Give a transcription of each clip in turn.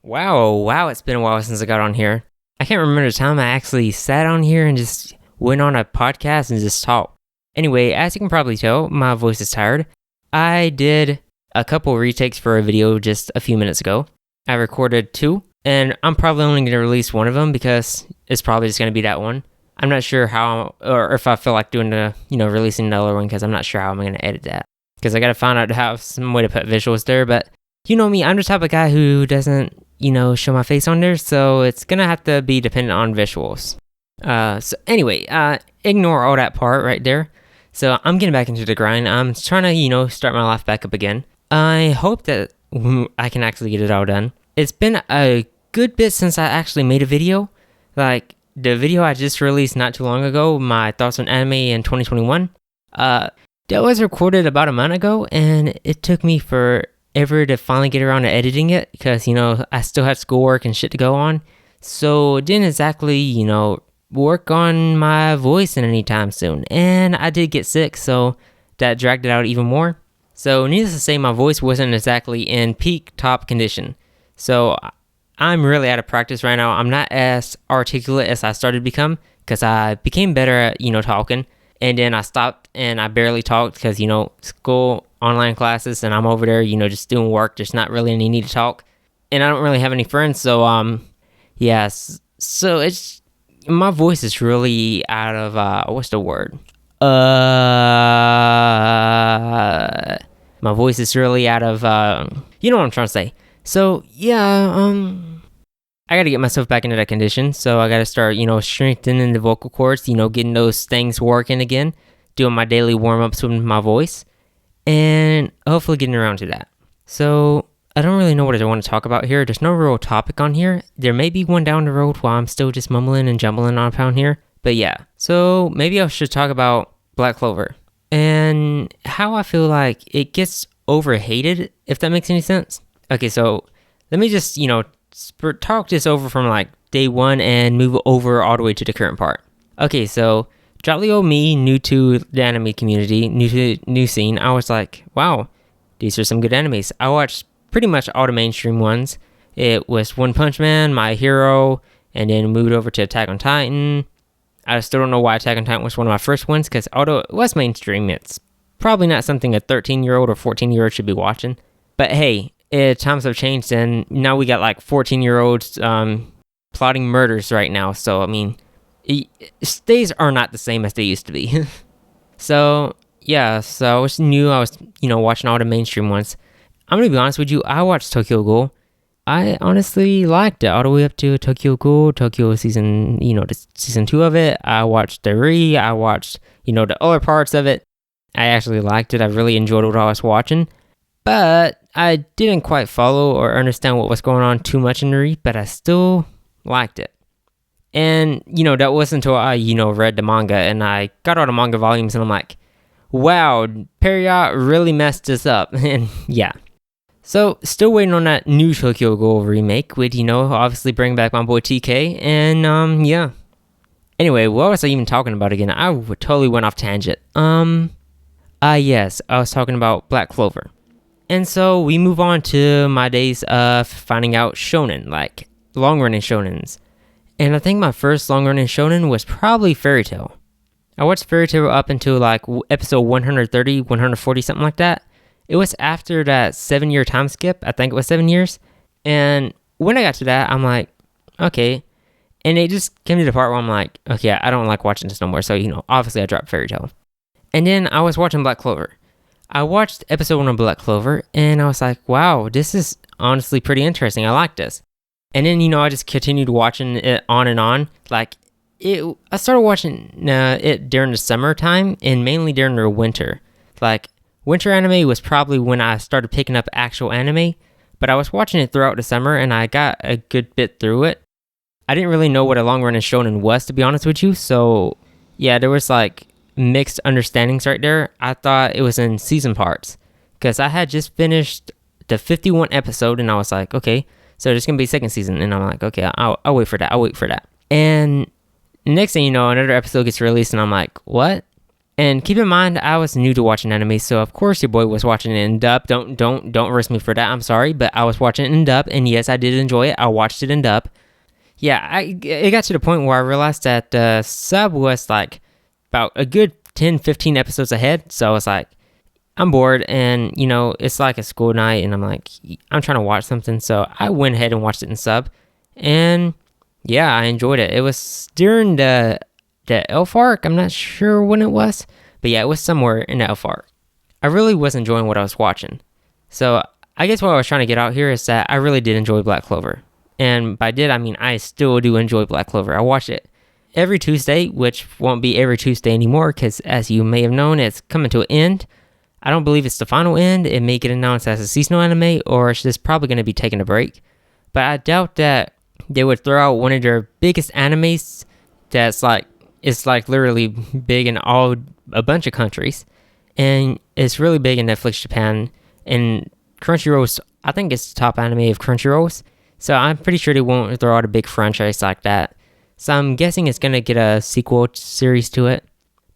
Wow, it's been a while since I got on here. I can't remember the time I actually sat on here and just went on a podcast and just talked. Anyway, as you can probably tell, my voice is tired. I did a couple retakes for a video just a few minutes ago. I recorded 2, and I'm probably only going to release one of them because it's probably just going to be that one. I'm not sure how, or if I feel like doing releasing another one because I'm not sure how I'm going to edit that. Because I got to find out how some way to put visuals there, but you know me, I'm the type of guy who doesn't, show my face on there, so it's gonna have to be dependent on visuals. So anyway, ignore all that part right there. So I'm getting back into the grind. I'm trying to, start my life back up again. I hope that I can actually get it all done. It's been a good bit since I actually made a video. Like, the video I just released not too long ago, my thoughts on anime in 2021, that was recorded about a month ago, and it took me forever to finally get around to editing it because, I still had schoolwork and shit to go on. So it didn't exactly, work on my voice in any time soon. And I did get sick, so that dragged it out even more. So needless to say, my voice wasn't exactly in peak top condition. So I'm really out of practice right now. I'm not as articulate as I started to become because I became better at, talking. And then I stopped and I barely talked because, school, online classes, and I'm over there, just doing work. There's not really any need to talk. And I don't really have any friends. So, so it's, my voice is really out of, what's the word? My voice is really out of, you know what I'm trying to say. So, I gotta get myself back into that condition. So I gotta start, strengthening the vocal cords, getting those things working again, doing my daily warm-ups with my voice, and hopefully getting around to that. So I don't really know what I want to talk about here. There's no real topic on here. There may be one down the road while I'm still just mumbling and jumbling on pound here. But yeah, so maybe I should talk about Black Clover and how I feel like it gets overhated, if that makes any sense. Okay, so let me just, talk this over from like day one and move over all the way to the current part. Okay, so jolly old me, new to the anime community, new scene, I was like, wow, these are some good animes. I watched pretty much all the mainstream ones. It was One Punch Man, My Hero, and then moved over to Attack on Titan. I still don't know why Attack on Titan was one of my first ones, because although it was mainstream, it's probably not something a 13-year-old or 14-year-old should be watching. But hey, times have changed, and now we got like 14-year-olds plotting murders right now. So, I mean, days are not the same as they used to be. So, yeah, so I was new. I was, watching all the mainstream ones. I'm going to be honest with you. I watched Tokyo Ghoul. I honestly liked it all the way up to Tokyo Ghoul, Tokyo season, the season 2 of it. I watched the I watched, the other parts of it. I actually liked it. I really enjoyed what I was watching. But I didn't quite follow or understand what was going on too much in the but I still liked it. And, that wasn't until I, read the manga and I got all the manga volumes and I'm like, wow, Period really messed this up. And yeah. So, still waiting on that new Tokyo Ghoul remake with, obviously bring back my boy TK. And, yeah. Anyway, what was I even talking about again? I totally went off tangent. Yes, I was talking about Black Clover. And so we move on to my days of finding out shonen, like long-running shonens. And I think my first long-running shonen was probably Fairy Tail. I watched Fairy Tail up until like episode 130, 140, something like that. It was after that 7-year time skip. I think it was 7 years. And when I got to that, I'm like, okay. And it just came to the part where I'm like, okay, I don't like watching this no more. So, obviously I dropped Fairy Tail. And then I was watching Black Clover. I watched episode 1 of Black Clover, and I was like, wow, this is honestly pretty interesting. I like this. And then, I just continued watching it on and on. Like, I started watching it during the summertime, and mainly during the winter. Like, winter anime was probably when I started picking up actual anime, but I was watching it throughout the summer, and I got a good bit through it. I didn't really know what a long-running shonen was, to be honest with you, so, yeah, there was, like, mixed understandings right there. I thought it was in season parts because I had just finished the 51 episode and I was like, okay, so there's gonna be a second season, and I'm like, okay, I'll wait for that. And next thing you know, another episode gets released and I'm like, what? And keep in mind, I was new to watching anime, so of course your boy was watching it in dub. Don't roast me for that. I'm sorry, but I was watching it in dub, and yes, I did enjoy it. I watched it in dub. Yeah, it got to the point where I realized that the sub was like about a good 10, 15 episodes ahead. So I was like, I'm bored, and it's like a school night, and I'm like, I'm trying to watch something. So I went ahead and watched it in sub, and yeah, I enjoyed it. It was during the elf arc. I'm not sure when it was, but yeah, it was somewhere in the elf arc. I really was enjoying what I was watching. So I guess what I was trying to get out here is that I really did enjoy Black Clover. And by did, I mean I still do enjoy Black Clover. I watch it every Tuesday, which won't be every Tuesday anymore because, as you may have known, it's coming to an end. I don't believe it's the final end. It may get announced as a seasonal anime, or it's just probably going to be taking a break. But I doubt that they would throw out one of their biggest animes that's like, it's like literally big in a bunch of countries, and it's really big in Netflix Japan, and Crunchyroll's, I think it's the top anime of Crunchyroll's, so I'm pretty sure they won't throw out a big franchise like that. So I'm guessing it's gonna get a sequel series to it,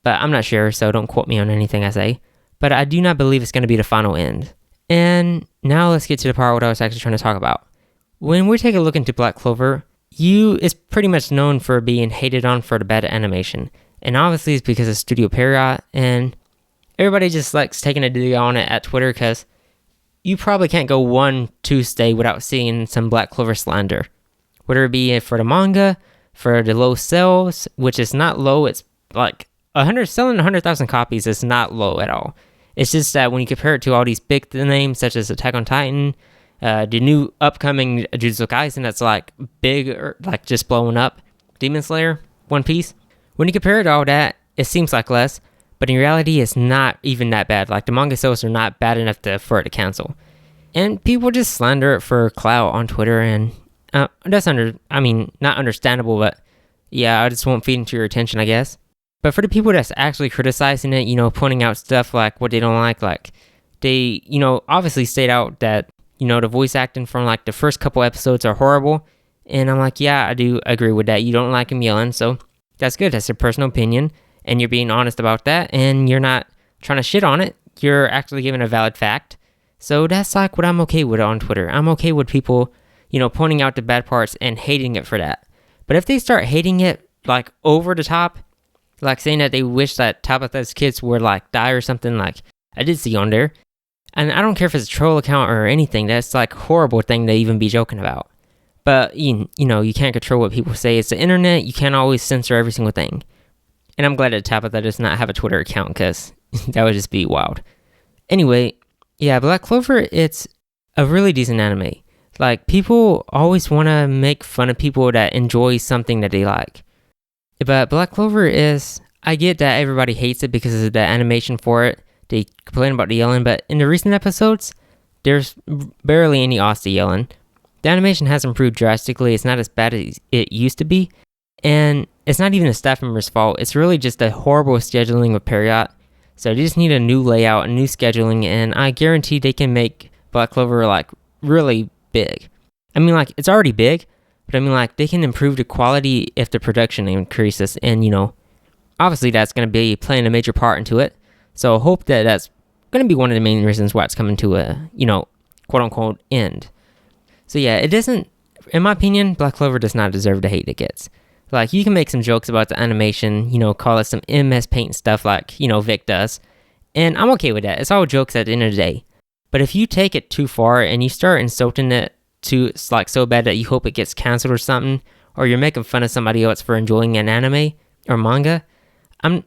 but I'm not sure, so don't quote me on anything I say. But I do not believe it's gonna be the final end. And now let's get to the part what I was actually trying to talk about. When we take a look into Black Clover, is pretty much known for being hated on for the bad animation. And obviously it's because of Studio Period, and everybody just likes taking a dig on it at Twitter because you probably can't go one Tuesday without seeing some Black Clover slander. Whether it be for the manga, for the low sales, which is not low, it's like selling 100,000 copies is not low at all. It's just that when you compare it to all these big names such as Attack on Titan, the new upcoming Jujutsu Kaisen that's like big, or like just blowing up, Demon Slayer, One Piece. When you compare it to all that, it seems like less, but in reality, it's not even that bad. Like the manga sales are not bad enough for it to cancel, and people just slander it for clout on Twitter, and that's not understandable, but yeah, I just won't feed into your attention, I guess. But for the people that's actually criticizing it, pointing out stuff like what they don't like they, obviously state out that the voice acting from like the first couple episodes are horrible. And I'm like, yeah, I do agree with that. You don't like him yelling, so that's good. That's your personal opinion. And you're being honest about that. And you're not trying to shit on it. You're actually giving a valid fact. So that's like what I'm okay with on Twitter. I'm okay with people, pointing out the bad parts and hating it for that. But if they start hating it like over the top, like saying that they wish that Tabitha's kids would like die or something, like I did see on there. And I don't care if it's a troll account or anything. That's like a horrible thing to even be joking about. But, you can't control what people say. It's the internet. You can't always censor every single thing. And I'm glad that Tabitha does not have a Twitter account because that would just be wild. Anyway, yeah, Black Clover, it's a really decent anime. Like, people always want to make fun of people that enjoy something that they like. But Black Clover is, I get that everybody hates it because of the animation for it. They complain about the yelling, but in the recent episodes, there's barely any AoT yelling. The animation has improved drastically. It's not as bad as it used to be, and it's not even the staff member's fault. It's really just the horrible scheduling of Period. So they just need a new layout, a new scheduling, and I guarantee they can make Black Clover like really big. I mean, like, it's already big, but I mean, like, they can improve the quality if the production increases, and obviously that's going to be playing a major part into it. So I hope that that's going to be one of the main reasons why it's coming to a, quote-unquote end. So yeah, it doesn't, in my opinion, Black Clover does not deserve the hate it gets. Like, you can make some jokes about the animation, call it some MS Paint stuff like, Vic does. And I'm okay with that. It's all jokes at the end of the day. But if you take it too far and you start insulting it to, like, so bad that you hope it gets canceled or something, or you're making fun of somebody else for enjoying an anime or manga,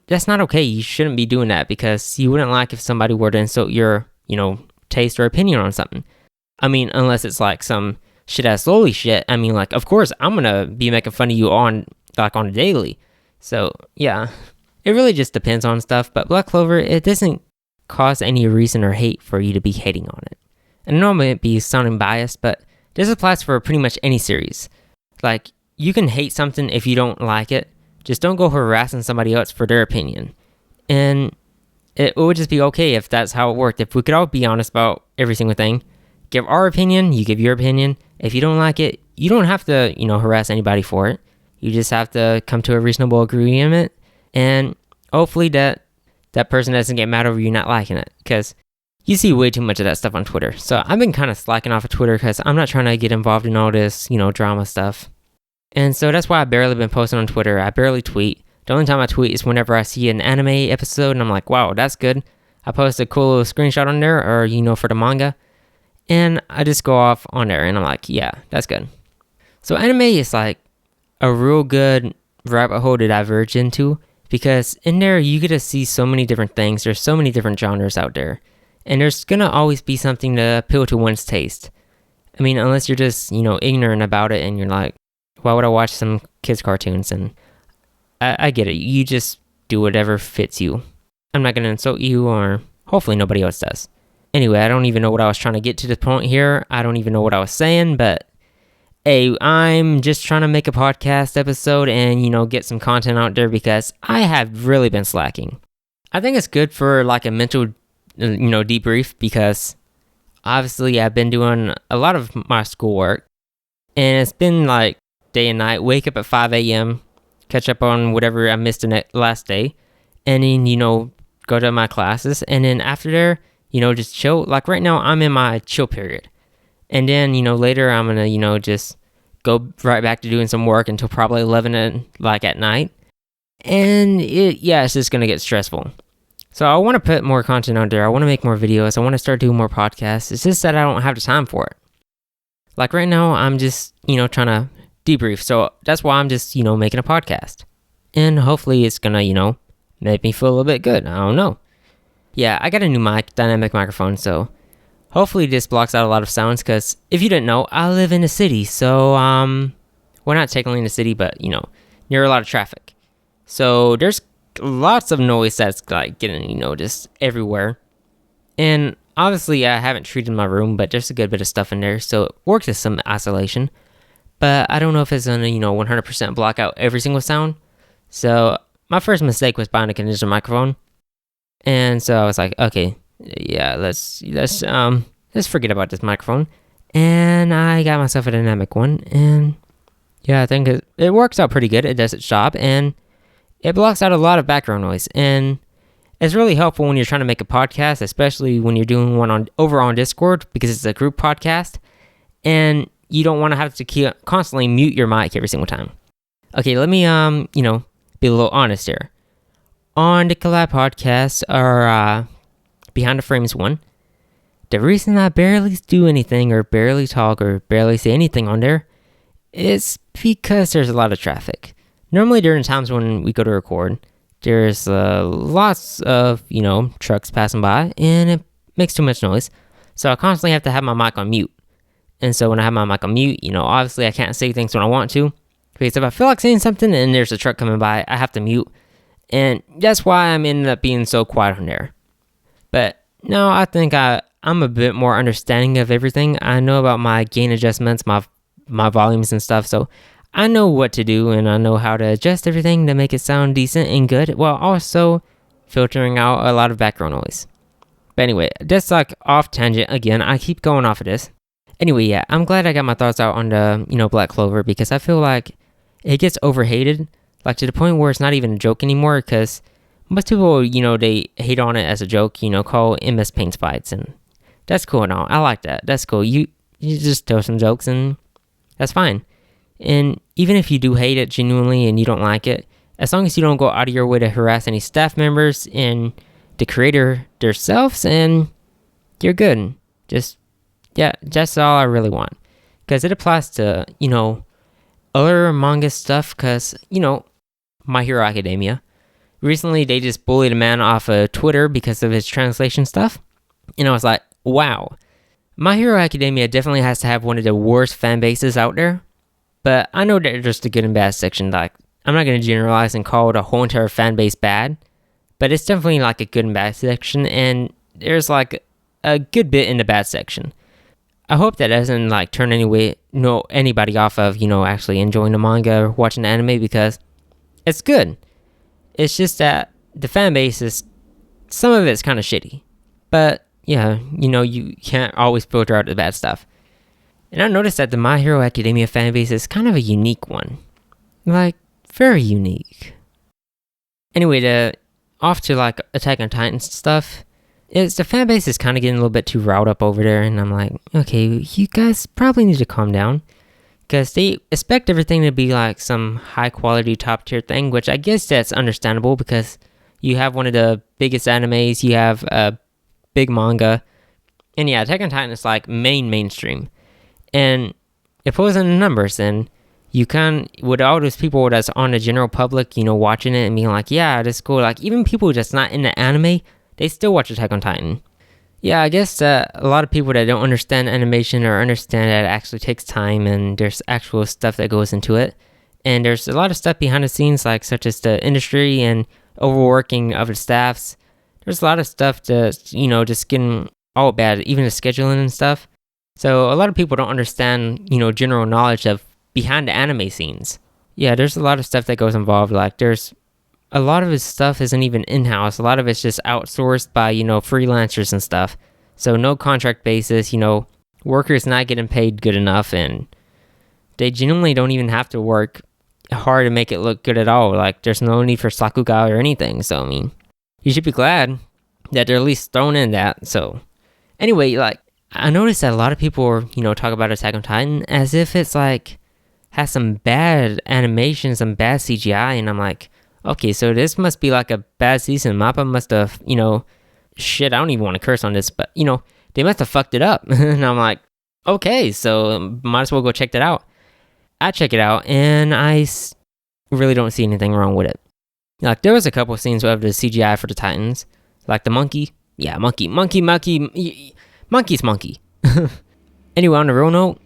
that's not okay. You shouldn't be doing that because you wouldn't like if somebody were to insult your, taste or opinion on something. I mean, unless it's like some shit-ass lowly shit. I mean, like, of course, I'm gonna be making fun of you on a daily. So, yeah. It really just depends on stuff. But Black Clover, it doesn't cause any reason or hate for you to be hating on it. And I know I might be sounding biased, but this applies for pretty much any series. Like, you can hate something if you don't like it. Just don't go harassing somebody else for their opinion. And it would just be okay if that's how it worked. If we could all be honest about every single thing. Give our opinion, you give your opinion. If you don't like it, you don't have to, harass anybody for it. You just have to come to a reasonable agreement. And hopefully that that person doesn't get mad over you not liking it, because you see way too much of that stuff on Twitter. So I've been kind of slacking off of Twitter because I'm not trying to get involved in all this, drama stuff. And so that's why I've barely been posting on Twitter. I barely tweet. The only time I tweet is whenever I see an anime episode and I'm like, wow, that's good. I post a cool little screenshot on there, or, for the manga. And I just go off on there and I'm like, yeah, that's good. So anime is like a real good rabbit hole to diverge into, because in there you get to see so many different things. There's so many different genres out there. And there's gonna always be something to appeal to one's taste. I mean, unless you're just, ignorant about it and you're like, why would I watch some kids' cartoons? And I get it. You just do whatever fits you. I'm not gonna insult you, or hopefully nobody else does. Anyway, I don't even know what I was trying to get to the point here. I don't even know what I was saying, but hey, I'm just trying to make a podcast episode and, get some content out there because I have really been slacking. I think it's good for like a mental, debrief, because obviously I've been doing a lot of my schoolwork and it's been like day and night. Wake up at 5 a.m., catch up on whatever I missed the last day, and then, go to my classes, and then after there, just chill. Like right now, I'm in my chill period. And then, later I'm going to, just go right back to doing some work until probably 11 at night. And it's just going to get stressful. So I want to put more content out there. I want to make more videos. I want to start doing more podcasts. It's just that I don't have the time for it. Like right now, I'm just, trying to debrief. So that's why I'm just, making a podcast. And hopefully it's going to, make me feel a little bit good. I don't know. Yeah, I got a new dynamic microphone, so hopefully this blocks out a lot of sounds, because if you didn't know, I live in a city, so, we're not technically in the city, but, near a lot of traffic. So there's lots of noise that's, like, getting, just everywhere. And obviously I haven't treated my room, but there's a good bit of stuff in there, so it works as some isolation. But I don't know if it's gonna, 100% block out every single sound. So my first mistake was buying a condenser microphone. And so I was like, okay, yeah, let's forget about this microphone. And I got myself a dynamic one, and yeah, I think it works out pretty good. It does its job, and it blocks out a lot of background noise. And it's really helpful when you're trying to make a podcast, especially when you're doing one over on Discord, because it's a group podcast, and you don't want to have to constantly mute your mic every single time. Okay, let me be a little honest here. On the collab podcasts, or Behind the Frames one, the reason I barely do anything or barely talk or barely say anything on there is because there's a lot of traffic. Normally during times when we go to record, there's lots of, trucks passing by, and it makes too much noise. So I constantly have to have my mic on mute. And so when I have my mic on mute, obviously I can't say things when I want to, because if I feel like saying something and there's a truck coming by, I have to mute. And that's why I'm ended up being so quiet on there. But no, I think I'm a bit more understanding of everything. I know about my gain adjustments, my volumes and stuff. So I know what to do, and I know how to adjust everything to make it sound decent and good, while also filtering out a lot of background noise. But anyway, that's like off tangent again. I keep going off of this. Anyway, yeah, I'm glad I got my thoughts out on the, Black Clover, because I feel like it gets overhated. Like to the point where it's not even a joke anymore, because most people, they hate on it as a joke, call MS Paint fights, and that's cool and all. I like that. That's cool. You just tell some jokes, and that's fine. And even if you do hate it genuinely and you don't like it, as long as you don't go out of your way to harass any staff members and the creator themselves, and you're good. That's all I really want. Because it applies to, other manga stuff, because, My Hero Academia. Recently, they just bullied a man off of Twitter because of his translation stuff. And I was like, wow. My Hero Academia definitely has to have one of the worst fan bases out there. But I know there's just a good and bad section. Like, I'm not going to generalize and call the whole entire fan base bad. But it's definitely like a good and bad section. And there's like a good bit in the bad section. I hope that doesn't like turn anybody off of, actually enjoying the manga or watching the anime, because it's good. It's just that the fan base some of it's kind of shitty. But yeah, you can't always filter out the bad stuff. And I noticed that the My Hero Academia fan base is kind of a unique one. Like, very unique. Anyway, off to like Attack on Titan stuff, the fan base is kind of getting a little bit too riled up over there, and I'm like, okay, you guys probably need to calm down, because they expect everything to be like some high quality top tier thing, which I guess that's understandable because you have one of the biggest animes, you have a big manga, and yeah, Attack on Titan is like mainstream, and it pulls in the numbers, and you can, with all those people that's on the general public, watching it and being like, yeah, that's cool. Like, even people that's not in the anime, they still watch Attack on Titan. Yeah, I guess a lot of people that don't understand animation or understand that it actually takes time and there's actual stuff that goes into it. And there's a lot of stuff behind the scenes, like such as the industry and overworking of the staffs. There's a lot of stuff that's, just getting all bad, even the scheduling and stuff. So a lot of people don't understand, general knowledge of behind the anime scenes. Yeah, there's a lot of stuff that goes involved. Like, there's a lot of his stuff isn't even in-house. A lot of it's just outsourced by, freelancers and stuff. So no contract basis, workers not getting paid good enough, and they genuinely don't even have to work hard to make it look good at all. Like, there's no need for Sakuga or anything. So, I mean, you should be glad that they're at least throwing in that. So, anyway, like, I noticed that a lot of people are, talk about Attack on Titan as if it's like, has some bad animation, some bad CGI, and I'm like, okay, so this must be like a bad season. Mappa must have, shit, I don't even want to curse on this, but, they must have fucked it up. And I'm like, okay, so might as well go check that out. I check it out, and I really don't see anything wrong with it. Like, there was a couple of scenes of the CGI for the Titans, like the monkey. Yeah, monkey's monkey. Anyway, on the real note,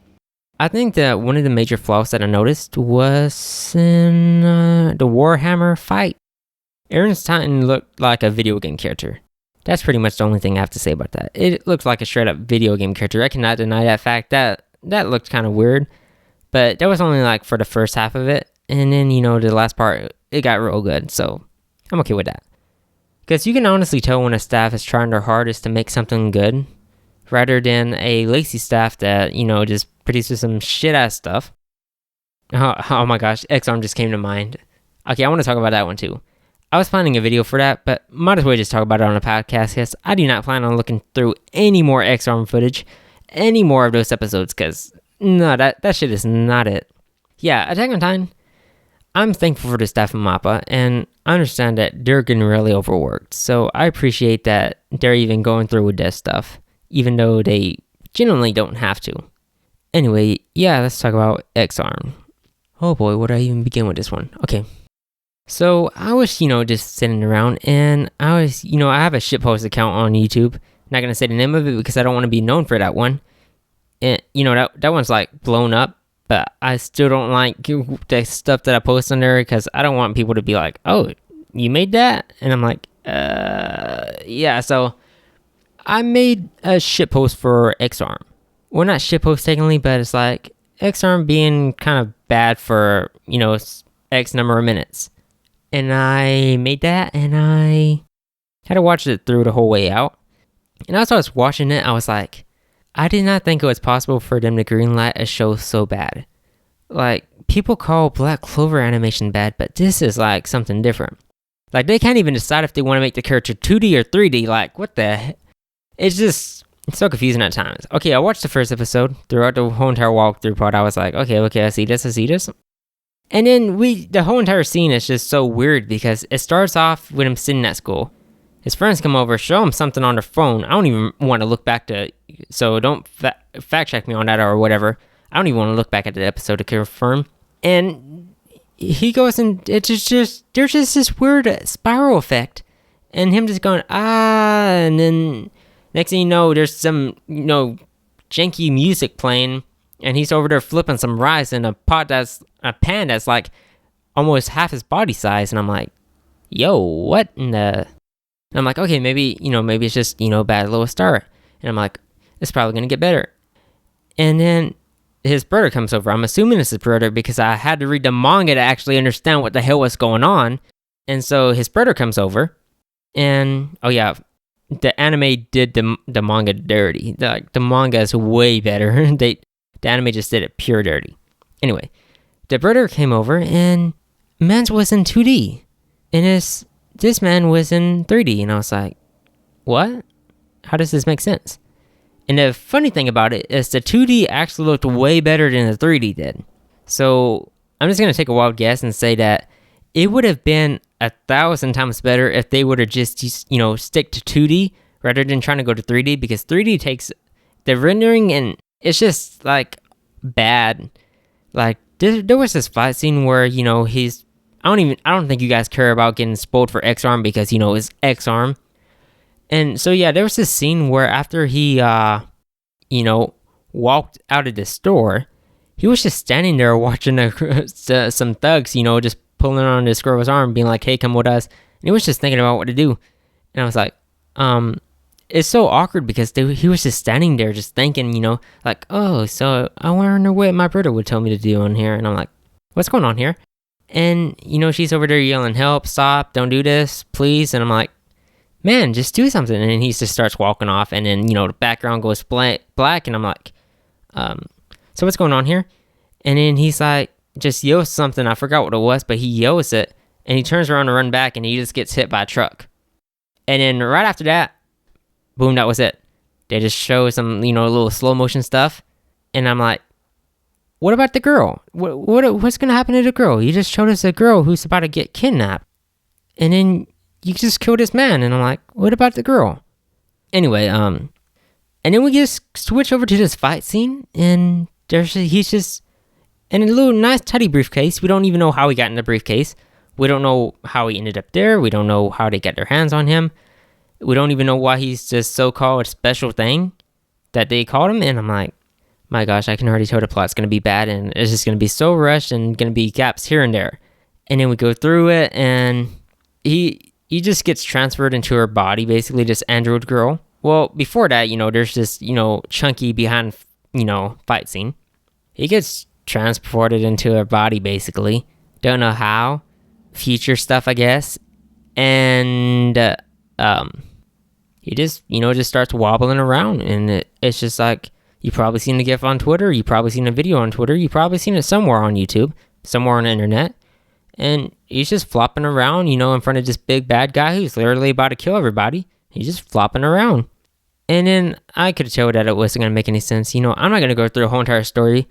I think that one of the major flaws that I noticed was in the Warhammer fight. Eren's Titan looked like a video game character. That's pretty much the only thing I have to say about that. It looked like a straight up video game character. I cannot deny that fact. That looked kind of weird. But that was only like for the first half of it. And then, the last part, it got real good. So I'm okay with that. Because you can honestly tell when a staff is trying their hardest to make something good, rather than a lazy staff that, just produces some shit-ass stuff. Oh my gosh, X-Arm just came to mind. Okay, I want to talk about that one too. I was planning a video for that, but might as well just talk about it on a podcast. Yes, I do not plan on looking through any more X-Arm footage, any more of those episodes, because, no, that shit is not it. Yeah, Attack on Titan, I'm thankful for the staff in MAPPA, and I understand that they're getting really overworked, so I appreciate that they're even going through with that stuff, even though they genuinely don't have to. Anyway, yeah, let's talk about X-Arm. Oh boy, where do I even begin with this one? Okay. So, I was, just sitting around, and I was, I have a shitpost account on YouTube. Not gonna say the name of it because I don't want to be known for that one. And, that one's, like, blown up, but I still don't like the stuff that I post on there because I don't want people to be like, oh, you made that? And I'm like, yeah, so I made a shitpost for X-Arm. Well, not shitpost technically, but it's like X-Arm being kind of bad for, X number of minutes. And I made that, and I had to watch it through the whole way out. And as I was watching it, I was like, I did not think it was possible for them to greenlight a show so bad. Like, people call Black Clover animation bad, but this is like something different. Like, they can't even decide if they want to make the character 2D or 3D. Like, what the heck? It's so confusing at times. Okay, I watched the first episode. Throughout the whole entire walkthrough part, I was like, okay, I see this. And then the whole entire scene is just so weird because it starts off with him sitting at school. His friends come over, show him something on their phone. I don't even want to look back to, so don't fact check me on that or whatever. I don't even want to look back at the episode to confirm. And he goes and it's just there's just this weird spiral effect. And him just going, and then next thing you know, there's some, janky music playing, and he's over there flipping some rice in a pan that's like almost half his body size, and I'm like, yo, what in the... And I'm like, okay, maybe it's just, bad little start. And I'm like, it's probably gonna get better. And then his brother comes over. I'm assuming it's his brother because I had to read the manga to actually understand what the hell was going on. And so his brother comes over, and, oh yeah, the anime did the manga dirty. The manga is way better. The anime just did it pure dirty. Anyway, the brother came over and Mans was in 2D. And it's this man was in 3D. And I was like, what? How does this make sense? And the funny thing about it is the 2D actually looked way better than the 3D did. So I'm just going to take a wild guess and say that it would have been 1,000 times better if they would have just, stick to 2D rather than trying to go to 3D, because 3D takes the rendering and it's just like bad. Like there was this fight scene where, he's, I don't think you guys care about getting spoiled for X-Arm because, it's X-Arm. And so, yeah, there was this scene where after he, walked out of the store, he was just standing there watching some thugs, just pulling on this girl's arm, being like, hey, come with us. And he was just thinking about what to do. And I was like, it's so awkward because he was just standing there just thinking, like, oh, so I wonder what my brother would tell me to do on here. And I'm like, what's going on here? And, she's over there yelling, help, stop, don't do this, please. And I'm like, man, just do something. And he just starts walking off. And then, the background goes black. And I'm like, so what's going on here? And then he's like, just yells something. I forgot what it was, but he yells it. And he turns around to run back and he just gets hit by a truck. And then right after that, boom, that was it. They just show some, little slow motion stuff. And I'm like, what about the girl? What's going to happen to the girl? You just showed us a girl who's about to get kidnapped. And then you just killed this man. And I'm like, what about the girl? Anyway, and then we just switch over to this fight scene. And he's just in a little nice teddy briefcase. We don't even know how he got in the briefcase. We don't know how he ended up there. We don't know how they got their hands on him. We don't even know why he's this so-called special thing that they called him. And I'm like, my gosh, I can already tell the plot's going to be bad. And it's just going to be so rushed and going to be gaps here and there. And then we go through it and he just gets transferred into her body, basically this android girl. Well, before that, there's this, chunky behind, fight scene. He gets transported into her body, basically. Don't know how. Future stuff, I guess. And he just starts wobbling around, and it's just like, you probably seen the gif on Twitter, you probably seen a video on Twitter, you probably seen it somewhere on YouTube, somewhere on the internet, and he's just flopping around, in front of this big bad guy who's literally about to kill everybody. He's just flopping around. And then I could tell that it wasn't going to make any sense. I'm not going to go through the whole entire story.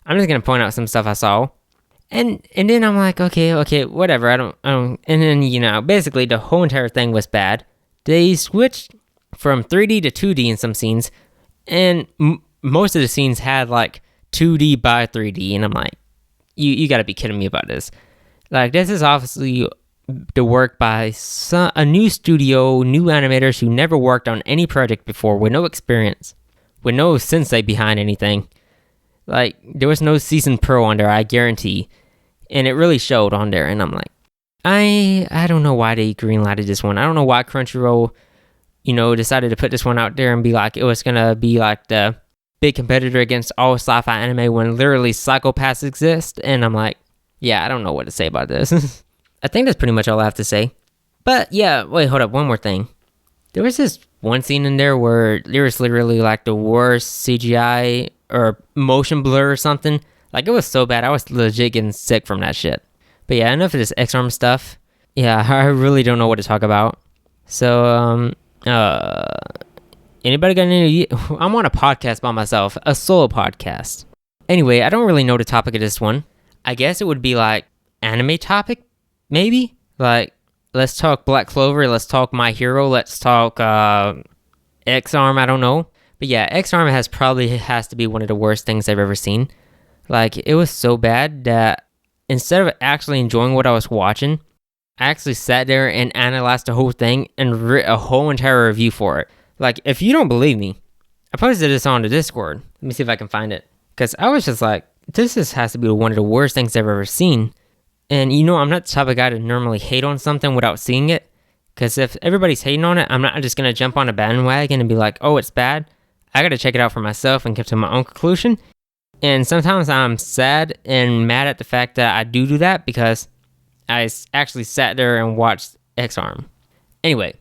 I'm just going to point out some stuff I saw. And then I'm like, okay, whatever. I don't. And then, basically the whole entire thing was bad. They switched from 3D to 2D in some scenes. And most of the scenes had like 2D by 3D. And I'm like, you got to be kidding me about this. Like, this is obviously the work by a new studio, new animators who never worked on any project before, with no experience, with no sensei behind anything. Like, there was no Season Pro on there, I guarantee. And it really showed on there. And I'm like, I don't know why they greenlighted this one. I don't know why Crunchyroll, decided to put this one out there and be like, it was going to be like the big competitor against all sci-fi anime when literally psychopaths exist. And I'm like, yeah, I don't know what to say about this. I think that's pretty much all I have to say. But yeah, wait, hold up, one more thing. There was this one scene in there where there was literally like the worst CGI or motion blur or something. Like, it was so bad, I was legit getting sick from that shit. But yeah, enough of this X-Arm stuff. Yeah, I really don't know what to talk about. So, anybody got any... I'm on a podcast by myself, a solo podcast. Anyway, I don't really know the topic of this one. I guess it would be like anime topic, maybe? Like, let's talk Black Clover, let's talk My Hero, let's talk X-Arm, I don't know. But yeah, X-Arm has to be one of the worst things I've ever seen. Like, it was so bad that instead of actually enjoying what I was watching, I actually sat there and analyzed the whole thing and wrote a whole entire review for it. Like, if you don't believe me, I posted this on the Discord. Let me see if I can find it. Because I was just like, has to be one of the worst things I've ever seen. And I'm not the type of guy to normally hate on something without seeing it. Because if everybody's hating on it, I'm not just going to jump on a bandwagon and be like, oh, it's bad. I got to check it out for myself and come to my own conclusion. And sometimes I'm sad and mad at the fact that I do that because I actually sat there and watched X-Arm. Anyway,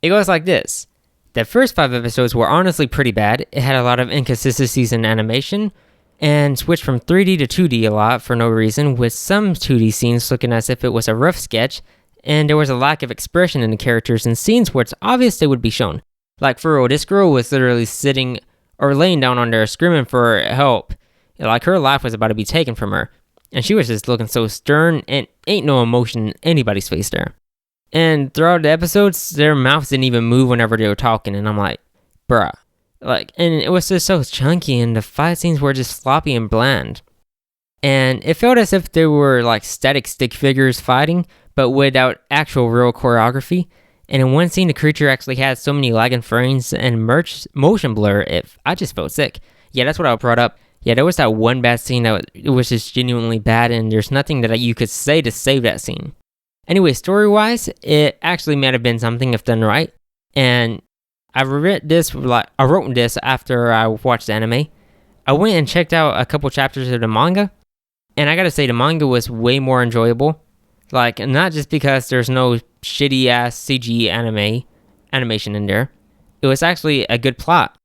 it goes like this. The first 5 episodes were honestly pretty bad. It had a lot of inconsistencies in animation and switched from 3D to 2D a lot for no reason, with some 2D scenes looking as if it was a rough sketch and there was a lack of expression in the characters and scenes where it's obvious they would be shown. Like for real, this girl was literally sitting or laying down on there screaming for help. Like her life was about to be taken from her. And she was just looking so stern and ain't no emotion in anybody's face there. And throughout the episodes, their mouths didn't even move whenever they were talking. And I'm like, bruh. Like, and it was just so chunky and the fight scenes were just sloppy and bland. And it felt as if they were like static stick figures fighting, but without actual real choreography. And in one scene, the creature actually had so many lagging frames and motion blur, I just felt sick. Yeah, that's what I brought up. Yeah, there was that one bad scene that it was just genuinely bad, and there's nothing that you could say to save that scene. Anyway, story-wise, it actually might have been something if done right. And I wrote this after I watched the anime. I went and checked out a couple chapters of the manga, and I gotta say the manga was way more enjoyable. Like, not just because there's no shitty-ass CG animation in there. It was actually a good plot.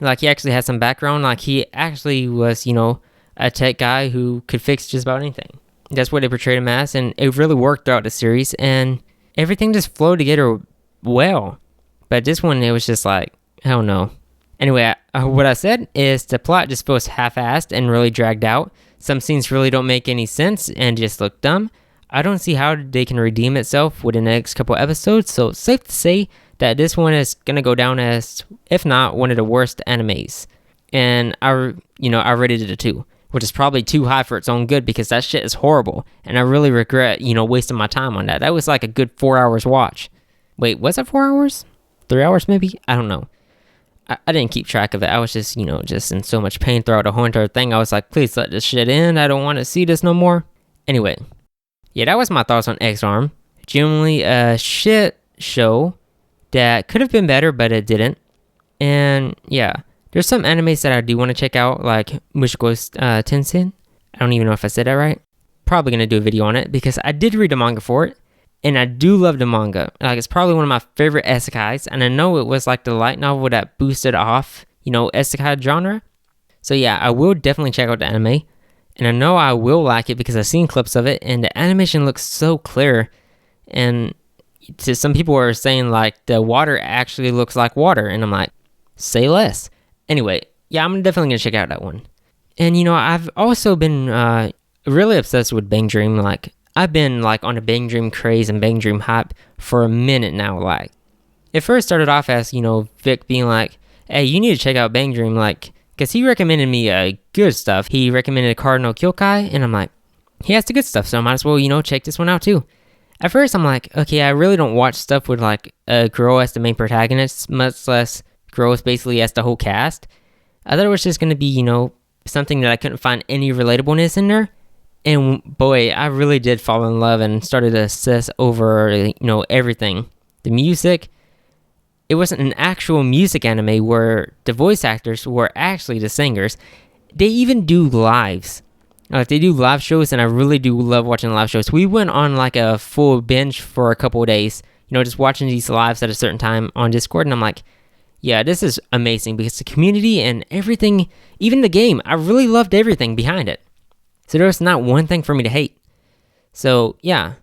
Like, he actually had some background. Like, he actually was, a tech guy who could fix just about anything. That's what they portrayed him as, and it really worked throughout the series, and everything just flowed together well. But this one, it was just like, hell no. Anyway, what I said is the plot just feels half-assed and really dragged out. Some scenes really don't make any sense and just look dumb. I don't see how they can redeem itself with the next couple episodes, so it's safe to say that this one is going to go down as, if not, one of the worst animes. And I rated it a 2, which is probably too high for its own good because that shit is horrible. And I really regret, wasting my time on that. That was like a good 4 hours watch. Wait, was it 4 hours? 3 hours maybe? I don't know. I didn't keep track of it. I was just, just in so much pain throughout the whole entire thing. I was like, please let this shit end. I don't want to see this no more. Anyway. Yeah, that was my thoughts on X-Arm. Genuinely a shit show that could have been better, but it didn't. And yeah, there's some animes that I do want to check out, like Mushoku Tensei. I don't even know if I said that right. Probably going to do a video on it because I did read the manga for it. And I do love the manga. Like, it's probably one of my favorite isekais. And I know it was like the light novel that boosted off, isekai genre. So yeah, I will definitely check out the anime. And I know I will like it because I've seen clips of it and the animation looks so clear. And to some people are saying like the water actually looks like water. And I'm like, say less. Anyway, yeah, I'm definitely going to check out that one. And I've also been really obsessed with Bang Dream. Like, I've been like on a Bang Dream craze and Bang Dream hype for a minute now. Like, it first started off as, Vic being like, hey, you need to check out Bang Dream. Like, because he recommended me good stuff. He recommended Cardinal Kyokai, and I'm like, he has the good stuff, so I might as well, check this one out too. At first, I'm like, okay, I really don't watch stuff with like a girl as the main protagonist, much less girls basically as the whole cast. I thought it was just going to be, something that I couldn't find any relatableness in there. And boy, I really did fall in love and started to obsess over, everything. The music. It wasn't an actual music anime where the voice actors were actually the singers. They even do lives. Like, they do live shows, and I really do love watching live shows. We went on like a full binge for a couple of days, just watching these lives at a certain time on Discord, and I'm like, yeah, this is amazing because the community and everything, even the game, I really loved everything behind it. So there was not one thing for me to hate. So yeah,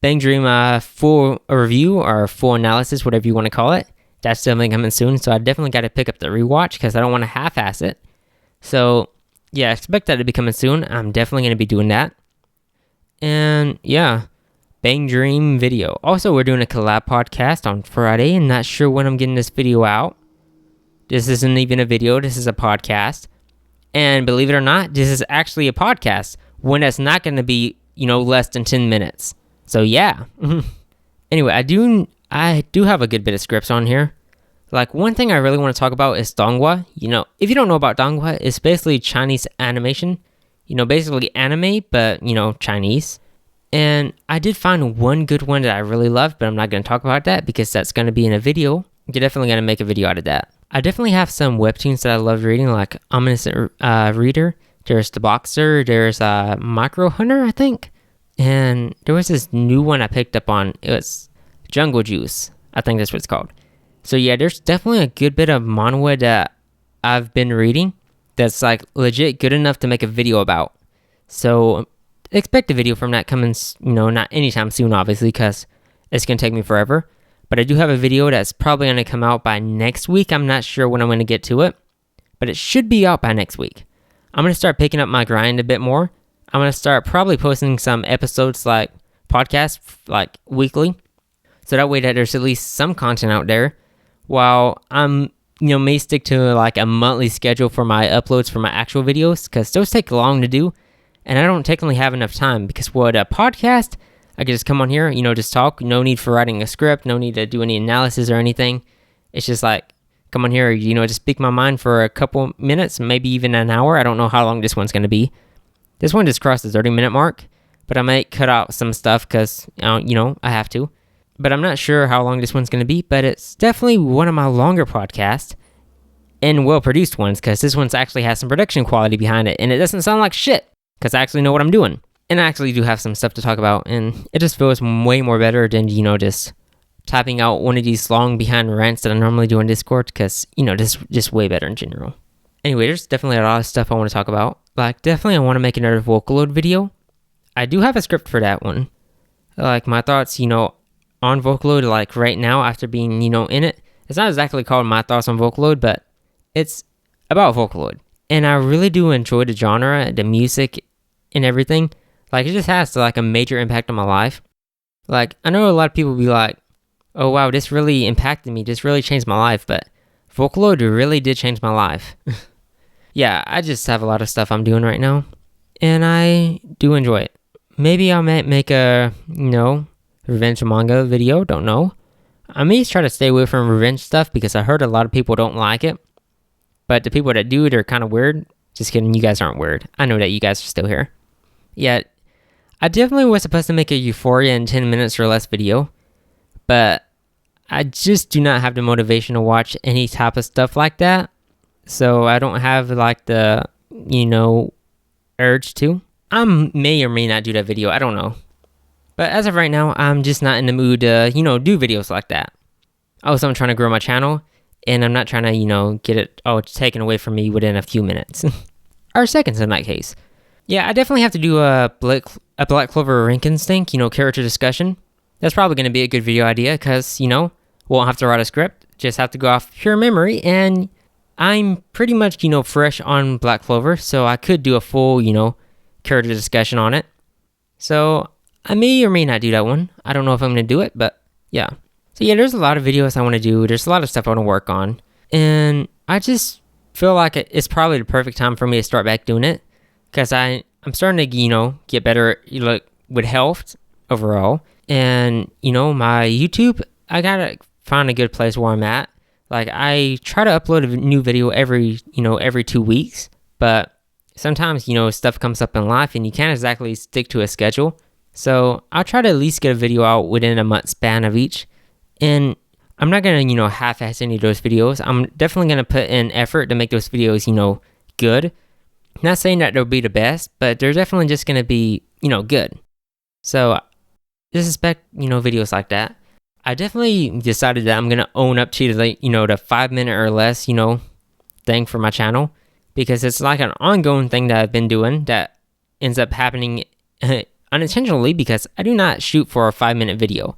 Bang Dream full review or full analysis, whatever you want to call it. That's definitely coming soon, so I definitely got to pick up the rewatch because I don't want to half-ass it. So, yeah, expect that to be coming soon. I'm definitely going to be doing that. And, yeah, Bang Dream video. Also, we're doing a collab podcast on Friday, and not sure when I'm getting this video out. This isn't even a video. This is a podcast. And believe it or not, this is actually a podcast. One that's not going to be, less than 10 minutes. So, yeah. Anyway, I do have a good bit of scripts on here. Like, one thing I really want to talk about is donghua. If you don't know about donghua, it's basically Chinese animation. Basically anime, but, Chinese. And I did find one good one that I really loved, but I'm not going to talk about that because that's going to be in a video. You're definitely going to make a video out of that. I definitely have some webtoons that I love reading, like Ominous Reader. There's The Boxer. There's Micro Hunter, I think. And there was this new one I picked up on. It was Jungle Juice. I think that's what it's called. So yeah, there's definitely a good bit of manhwa that I've been reading that's like legit good enough to make a video about. So expect a video from that coming, not anytime soon, obviously, because it's going to take me forever. But I do have a video that's probably going to come out by next week. I'm not sure when I'm going to get to it, but it should be out by next week. I'm going to start picking up my grind a bit more. I'm going to start probably posting some episodes like podcasts, like weekly. So that way that there's at least some content out there, while I'm, may stick to like a monthly schedule for my uploads for my actual videos, because those take long to do, and I don't technically have enough time, because what a podcast, I can just come on here, just talk, no need for writing a script, no need to do any analysis or anything. It's just like, come on here, just speak my mind for a couple minutes, maybe even an hour. I don't know how long this one's going to be. This one just crossed the 30-minute mark, but I might cut out some stuff because, I have to. But I'm not sure how long this one's going to be, but it's definitely one of my longer podcasts and well-produced ones, because this one's actually has some production quality behind it, and it doesn't sound like shit, because I actually know what I'm doing. And I actually do have some stuff to talk about, and it just feels way more better than, just typing out one of these long behind rants that I normally do on Discord, because, this is just way better in general. Anyway, there's definitely a lot of stuff I want to talk about. Like, definitely I want to make another vocal load video. I do have a script for that one. Like, my thoughts, on Vocaloid, like right now after being, in it. It's not exactly called My Thoughts on Vocaloid, but it's about Vocaloid. And I really do enjoy the genre, the music, and everything. Like, it just has like a major impact on my life. Like, I know a lot of people be like, oh wow, this really impacted me, this really changed my life, but Vocaloid really did change my life. Yeah, I just have a lot of stuff I'm doing right now, and I do enjoy it. Maybe I might make a, revenge manga video, don't know. I may try to stay away from revenge stuff, because I heard a lot of people don't like it. But the people that do, they're kind of weird. Just kidding, you guys aren't weird. I know that you guys are still here. Yeah, I definitely was supposed to make a Euphoria in 10 minutes or less video, but I just do not have the motivation to watch any type of stuff like that. So I don't have like the, urge to. I may or may not do that video, I don't know. But as of right now, I'm just not in the mood to, do videos like that. Also, I'm trying to grow my channel, and I'm not trying to, get it all taken away from me within a few minutes. Or seconds in that case. Yeah, I definitely have to do a Black Clover rank instinct, character discussion. That's probably going to be a good video idea, because, won't have to write a script, just have to go off pure memory, and I'm pretty much, fresh on Black Clover, so I could do a full, character discussion on it. So I may or may not do that one. I don't know if I'm going to do it, but yeah. So yeah, there's a lot of videos I want to do. There's a lot of stuff I want to work on. And I just feel like it's probably the perfect time for me to start back doing it. Because I'm starting to, get better with health overall. And, my YouTube, I got to find a good place where I'm at. Like, I try to upload a new video every 2 weeks. But sometimes, stuff comes up in life and you can't exactly stick to a schedule. So I'll try to at least get a video out within a month span of each. And I'm not going to, half-ass any of those videos. I'm definitely going to put in effort to make those videos, good. Not saying that they'll be the best, but they're definitely just going to be, good. So just expect, videos like that. I definitely decided that I'm going to own up to the 5-minute or less, thing for my channel. Because it's like an ongoing thing that I've been doing that ends up happening unintentionally, because I do not shoot for a 5-minute video.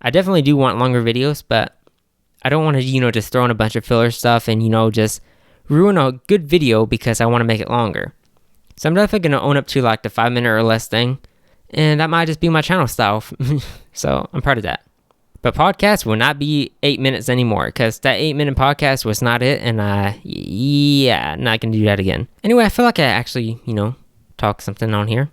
I definitely do want longer videos, but I don't want to, just throw in a bunch of filler stuff and, just ruin a good video because I want to make it longer. So I'm definitely going to own up to like the 5-minute or less thing, and that might just be my channel style. So I'm proud of that. But podcasts will not be 8 minutes anymore, because that 8-minute podcast was not it, and not going to do that again. Anyway, I feel like I actually, talk something on here.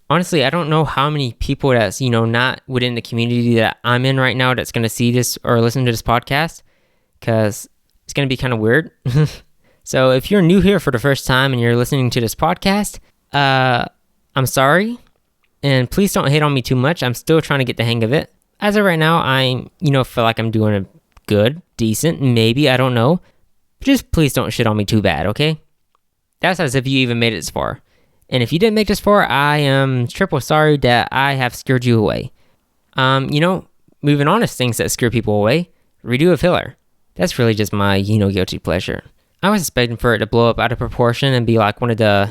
Honestly, I don't know how many people that's, not within the community that I'm in right now that's going to see this or listen to this podcast, because it's going to be kind of weird. So if you're new here for the first time and you're listening to this podcast, I'm sorry, and please don't hate on me too much. I'm still trying to get the hang of it. As of right now, I, feel like I'm doing a good, decent, maybe, I don't know. Just please don't shit on me too bad, okay? That's as if you even made it this far. And if you didn't make this far, I am triple sorry that I have scared you away. Moving on to things that scare people away, redo a filler. That's really just my, guilty pleasure. I was expecting for it to blow up out of proportion and be like one of the,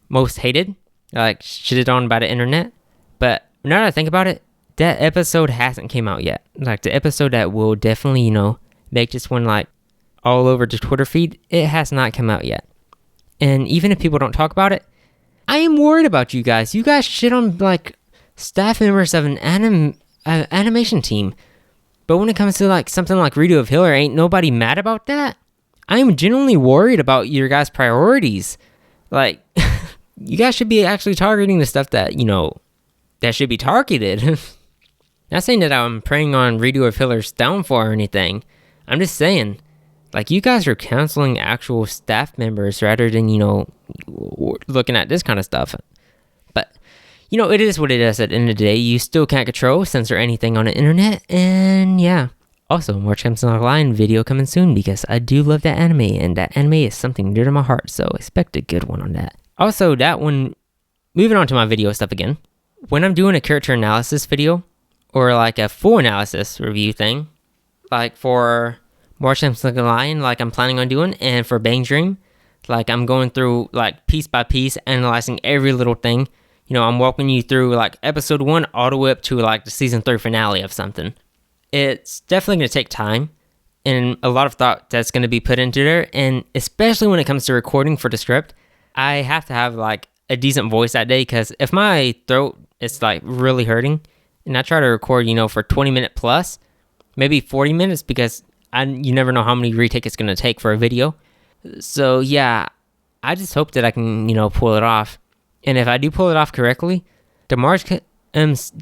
most hated. like shitted on by the internet. But now that I think about it, that episode hasn't came out yet. Like the episode that will definitely, make this one like all over the Twitter feed, it has not come out yet. And even if people don't talk about it, I am worried about you guys. You guys shit on like staff members of an animation team. But when it comes to like something like Redo of Healer, ain't nobody mad about that? I am genuinely worried about your guys' priorities. Like, you guys should be actually targeting the stuff that, that should be targeted. Not saying that I'm preying on Redo of Healer's downfall or anything. I'm just saying, like, you guys are canceling actual staff members rather than, looking at this kind of stuff. But, it is what it is at the end of the day. You still can't control, censor anything on the internet, and yeah. Also, more Champs Online video coming soon because I do love that anime, and that anime is something dear to my heart, so expect a good one on that. Also, that one, moving on to my video stuff again. When I'm doing a character analysis video, or like a full analysis review thing, like for more Champs Online, like I'm planning on doing, and for Bang Dream, like I'm going through like piece by piece, analyzing every little thing. I'm walking you through like episode 1 all the way up to like the season 3 finale of something. It's definitely going to take time and a lot of thought that's going to be put into there. And especially when it comes to recording for the script, I have to have like a decent voice that day, because if my throat is like really hurting and I try to record, for 20 minutes plus, maybe 40 minutes, because you never know how many retake it's going to take for a video. So yeah, I just hope that I can, pull it off. And if I do pull it off correctly, the March Comes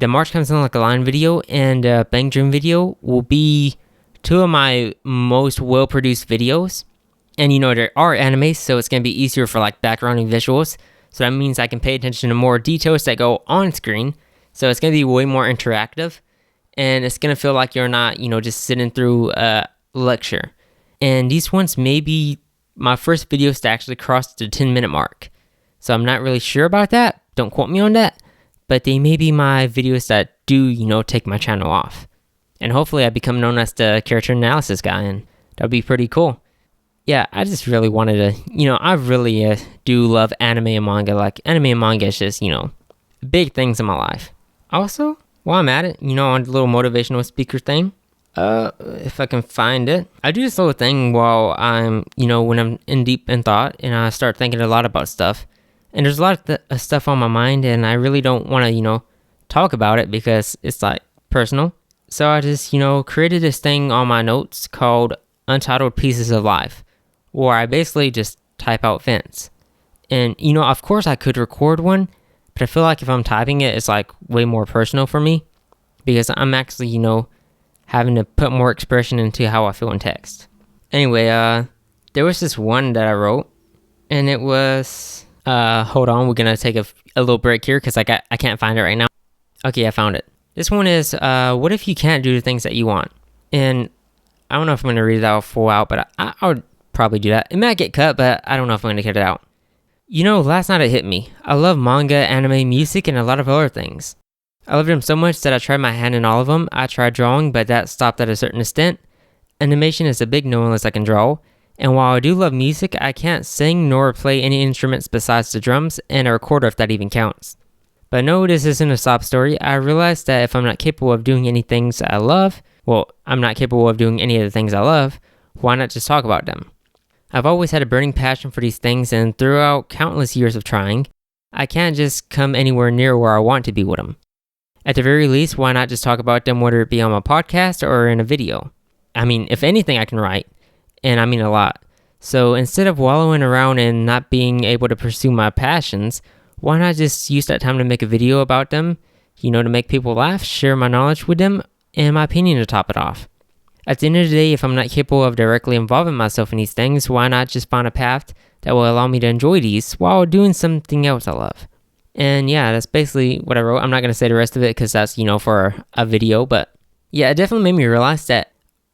In Like a Line video and Bang Dream video will be 2 of my most well-produced videos. And there are animes, so it's going to be easier for like backgrounding visuals. So that means I can pay attention to more details that go on screen. So it's going to be way more interactive. And it's going to feel like you're not, just sitting through a lecture. And these ones may be my first videos to actually cross the 10-minute mark. So I'm not really sure about that. Don't quote me on that. But they may be my videos that do, take my channel off. And hopefully I become known as the character analysis guy, and that'd be pretty cool. Yeah, I just really wanted to, I really do love anime and manga. Like, anime and manga is just, big things in my life. Also, while I'm at it, on the little motivational speaker thing, if I can find it, I do this little thing while I'm, when I'm in deep in thought and I start thinking a lot about stuff. And there's a lot of stuff on my mind, and I really don't want to, talk about it because it's like personal. So I just, created this thing on my notes called Untitled Pieces of Life, where I basically just type out Vince. And, of course I could record one, but I feel like if I'm typing it, it's like way more personal for me because I'm actually, having to put more expression into how I feel in text. Anyway, there was this one that I wrote, and it was... hold on, we're gonna take a little break here because I can't find it right now. Okay, I found it. This one is, what if you can't do the things that you want? And I don't know if I'm gonna read it out full out, but I'll probably do that. It might get cut, but I don't know if I'm gonna cut it out. Last night it hit me. I love manga, anime, music, and a lot of other things. I love them so much that I tried my hand in all of them. I tried drawing, but that stopped at a certain extent. Animation is a big no unless I can draw. And while I do love music, I can't sing nor play any instruments besides the drums and a recorder if that even counts. But no, this isn't a sob story. I realized that if I'm not capable of doing any things I love, I'm not capable of doing any of the things I love, why not just talk about them? I've always had a burning passion for these things, and throughout countless years of trying, I can't just come anywhere near where I want to be with them. At the very least, why not just talk about them, whether it be on my podcast or in a video? I mean, if anything I can write. And I mean a lot. So instead of wallowing around and not being able to pursue my passions, why not just use that time to make a video about them, to make people laugh, share my knowledge with them, and my opinion to top it off. At the end of the day, if I'm not capable of directly involving myself in these things, why not just find a path that will allow me to enjoy these while doing something else I love? And yeah, that's basically what I wrote. I'm not going to say the rest of it because that's, for a video, but yeah, it definitely made me realize that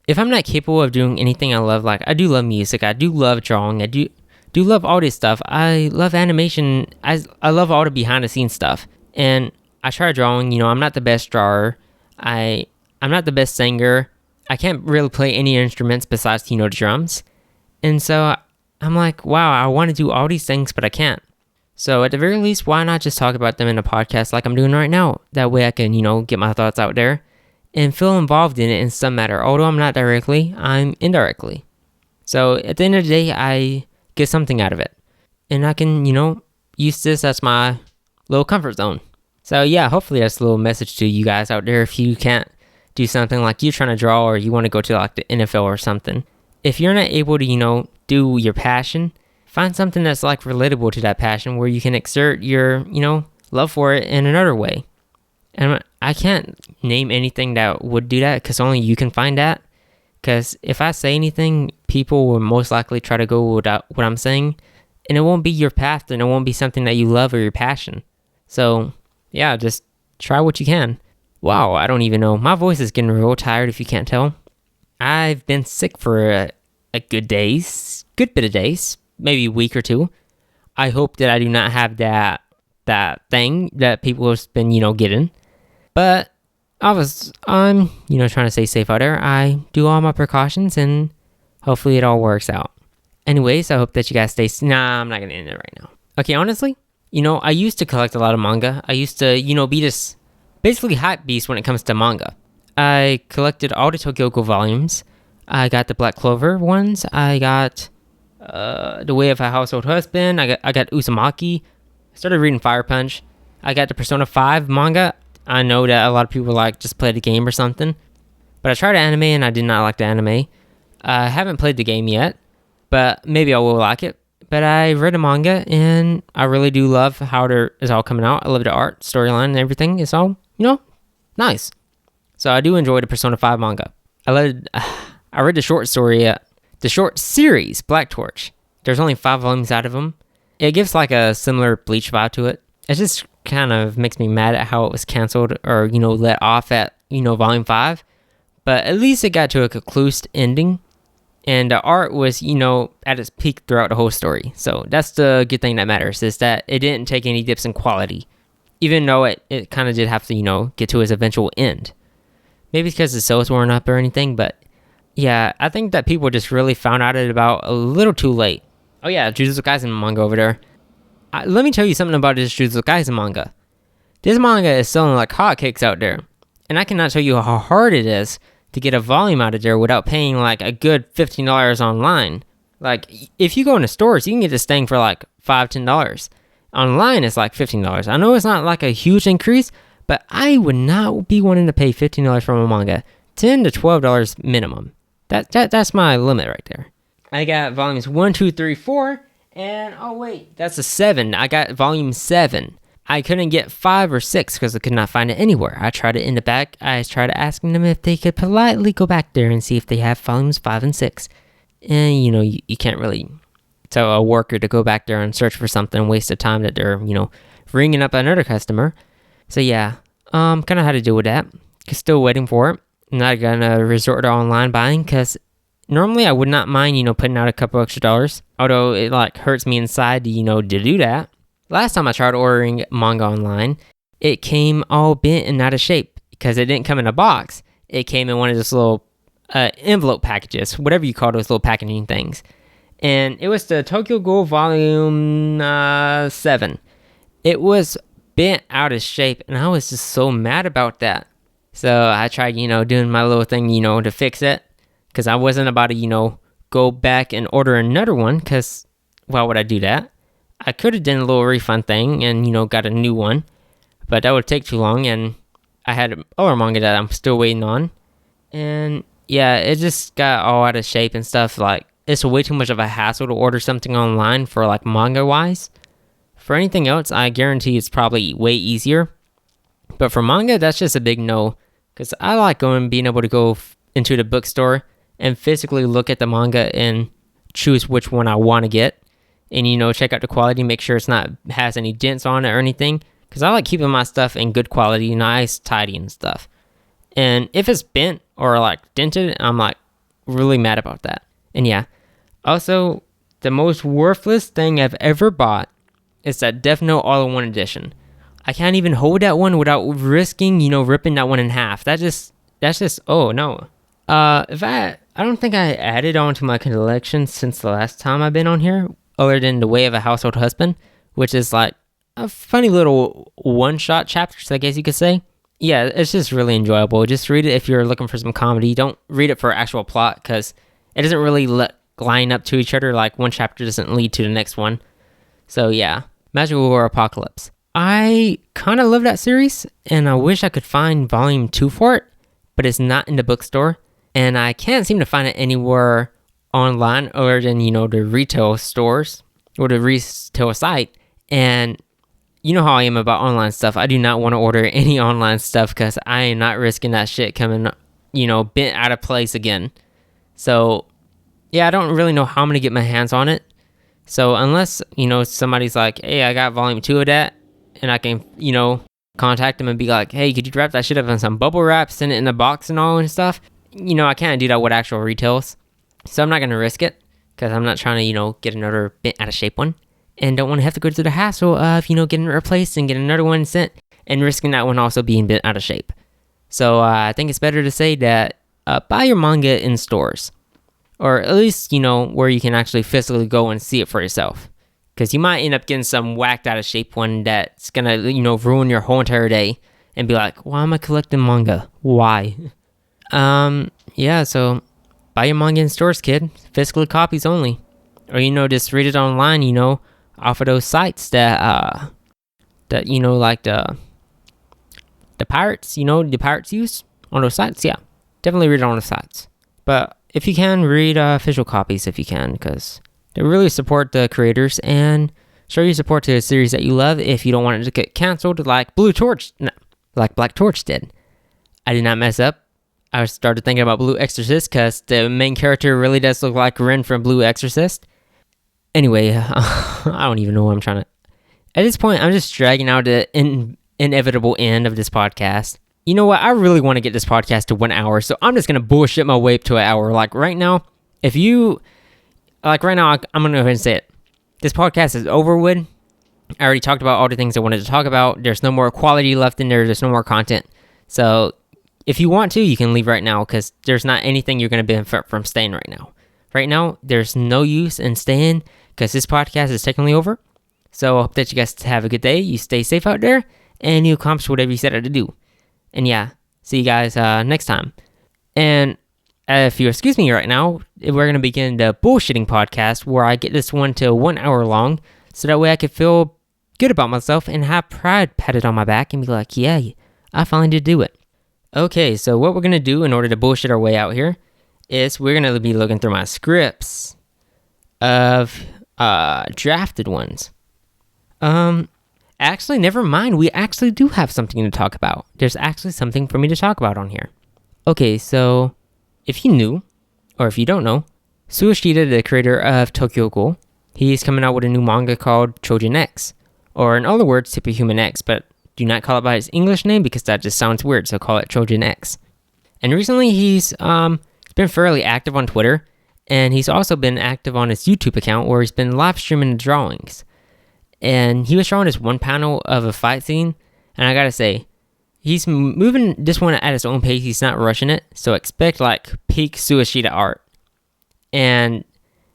if I'm not capable of doing anything I love, like I do love music, I do love drawing, I do love all this stuff. I love animation. I love all the behind the scenes stuff. And I try drawing, I'm not the best drawer. I'm not the best singer. I can't really play any instruments besides, the drums. And so I'm like, wow, I want to do all these things, but I can't. So at the very least, why not just talk about them in a podcast like I'm doing right now? That way I can, get my thoughts out there and feel involved in it in some matter. Although I'm not directly, I'm indirectly. So at the end of the day, I get something out of it. And I can, use this as my little comfort zone. So yeah, hopefully that's a little message to you guys out there if you can't do something like you're trying to draw or you want to go to like the NFL or something. If you're not able to, do your passion, find something that's like relatable to that passion where you can exert your, love for it in another way. And I can't name anything that would do that because only you can find that. Because if I say anything, people will most likely try to go with what I'm saying. And it won't be your path and it won't be something that you love or your passion. So yeah, just try what you can. Wow, I don't even know. My voice is getting real tired if you can't tell. I've been sick for a good bit of days, maybe a week or two. I hope that I do not have that thing that people have been, getting. But I'm, trying to stay safe out there. I do all my precautions and hopefully it all works out. Anyways, I hope that you guys stay... Nah, I'm not going to end it right now. Okay, honestly, I used to collect a lot of manga. I used to, be this basically hype beast when it comes to manga. I collected all the Tokyo Ghoul volumes. I got the Black Clover ones. I got The Way of a Household Husband. I got Uzumaki. I started reading Fire Punch. I got the Persona 5 manga. I know that a lot of people just play the game or something. But I tried the anime and I did not like the anime. I haven't played the game yet, but maybe I will like it. But I read the manga and I really do love how it's all coming out. I love the art, storyline, and everything. It's all, nice. So I do enjoy the Persona 5 manga. I read the short story, the short series, Black Torch. There's only 5 volumes out of them. It gives a similar Bleach vibe to it. It just kind of makes me mad at how it was canceled or, let off at, volume 5. But at least it got to a conclusive ending. And the art was, at its peak throughout the whole story. So that's the good thing that matters, is that it didn't take any dips in quality. Even though it kind of did have to, get to its eventual end. Maybe because the sales weren't up or anything, but yeah, I think that people just really found out about a little too late. Oh yeah, Jujutsu Kaisen manga over there. Let me tell you something about this Jujutsu Kaisen manga. This manga is selling like hotcakes out there. And I cannot tell you how hard it is to get a volume out of there without paying a good $15 online. If you go into stores, you can get this thing for $5, $10. Online, it's $15. I know it's not a huge increase, but I would not be wanting to pay $15 for a manga. $10 to $12 minimum. That's my limit right there. I got volumes 1, 2, 3, 4, and oh wait, that's a 7. I got volume 7. I couldn't get 5 or 6 because I could not find it anywhere. I tried it in the back. I tried asking them if they could politely go back there and see if they have volumes 5 and 6. And you can't really tell a worker to go back there and search for something and waste the time that they're ringing up another customer. So yeah, kind of had to deal with that. Still waiting for it. Not gonna resort to online buying because normally I would not mind, putting out a couple extra dollars. Although it hurts me inside to, to do that. Last time I tried ordering manga online, it came all bent and out of shape because it didn't come in a box. It came in one of those little envelope packages, whatever you call those little packaging things. And it was the Tokyo Ghoul Volume 7. It was bent out of shape, and I was just so mad about that. So I tried, doing my little thing, to fix it. Because I wasn't about to, go back and order another one. Because why would I do that? I could have done a little refund thing and, got a new one. But that would take too long. And I had other manga that I'm still waiting on. And yeah, it just got all out of shape and stuff. It's way too much of a hassle to order something online for manga-wise. For anything else, I guarantee it's probably way easier. But for manga, that's just a big no. Because I like being able to go into the bookstore and physically look at the manga and choose which one I want to get. And, check out the quality, make sure it's not has any dents on it or anything. Because I like keeping my stuff in good quality, nice, tidy and stuff. And if it's bent or dented, I'm really mad about that. And yeah. Also, the most worthless thing I've ever bought is that Death Note All-in-One Edition. I can't even hold that one without risking, ripping that one in half. That's just, oh no. I don't think I added on to my collection since the last time I've been on here, other than The Way of a Household Husband, which is like a funny little one-shot chapters, I guess you could say. Yeah, it's just really enjoyable. Just read it if you're looking for some comedy. Don't read it for actual plot, because it doesn't really line up to each other. Like, one chapter doesn't lead to the next one. So yeah, Magical Girl Apocalypse. I kind of love that series, and I wish I could find volume 2 for it, but it's not in the bookstore, and I can't seem to find it anywhere online other than, the retail stores or the retail site. And you know how I am about online stuff. I do not want to order any online stuff because I am not risking that shit coming, bent out of place again. So, yeah, I don't really know how I'm going to get my hands on it. So, unless, somebody's like, hey, I got volume 2 of that, and I can, contact them and be like, hey, could you wrap that shit up in some bubble wrap, send it in a box and all and stuff? I can't do that with actual retails. So, I'm not going to risk it because I'm not trying to, get another bent out of shape one. And don't want to have to go through the hassle of, getting it replaced and getting another one sent and risking that one also being bent out of shape. So I think it's better to say that buy your manga in stores. Or at least, where you can actually physically go and see it for yourself. Because you might end up getting some whacked out of shape one that's going to, ruin your whole entire day. And be like, why am I collecting manga? Why? Yeah, so buy your manga in stores, kid. Physical copies only. Or, just read it online, off of those sites that like the pirates, the pirates use on those sites. Yeah, definitely read it on the sites. But if you can, read official copies if you can, because they really support the creators and show your support to a series that you love. If you don't want it to get canceled, like like Black Torch did. I did not mess up. I started thinking about Blue Exorcist because the main character really does look like Ren from Blue Exorcist. Anyway, I don't even know what I'm trying to... At this point, I'm just dragging out the inevitable end of this podcast. You know what? I really want to get this podcast to 1 hour, so I'm just going to bullshit my way up to an hour. Like, right now, I'm going to go ahead and say it. This podcast is over with. I already talked about all the things I wanted to talk about. There's no more quality left in there. There's no more content. So, if you want to, you can leave right now, because there's not anything you're going to benefit from staying right now. Right now, there's no use in staying, because this podcast is technically over. So I hope that you guys have a good day. You stay safe out there, and you accomplish whatever you set out to do. And yeah, see you guys next time. And if you excuse me right now, we're going to begin the bullshitting podcast, where I get this one to 1 hour long, so that way I can feel good about myself and have pride patted on my back and be like, yeah, I finally did do it. Okay, so what we're going to do in order to bullshit our way out here is we're going to be looking through my scripts of drafted ones. Actually, never mind. We actually do have something to talk about. There's actually something for me to talk about on here. Okay, so if you knew, or if you don't know, Ishida, the creator of Tokyo Ghoul, he's coming out with a new manga called Choujin X, or in other words, Superhuman X, but do not call it by his English name because that just sounds weird, so call it Choujin X. And recently he's been fairly active on Twitter, and he's also been active on his YouTube account where he's been live streaming the drawings. And he was showing this one panel of a fight scene, and I gotta say, he's moving this one at his own pace. He's not rushing it, so expect like peak Ishida art. And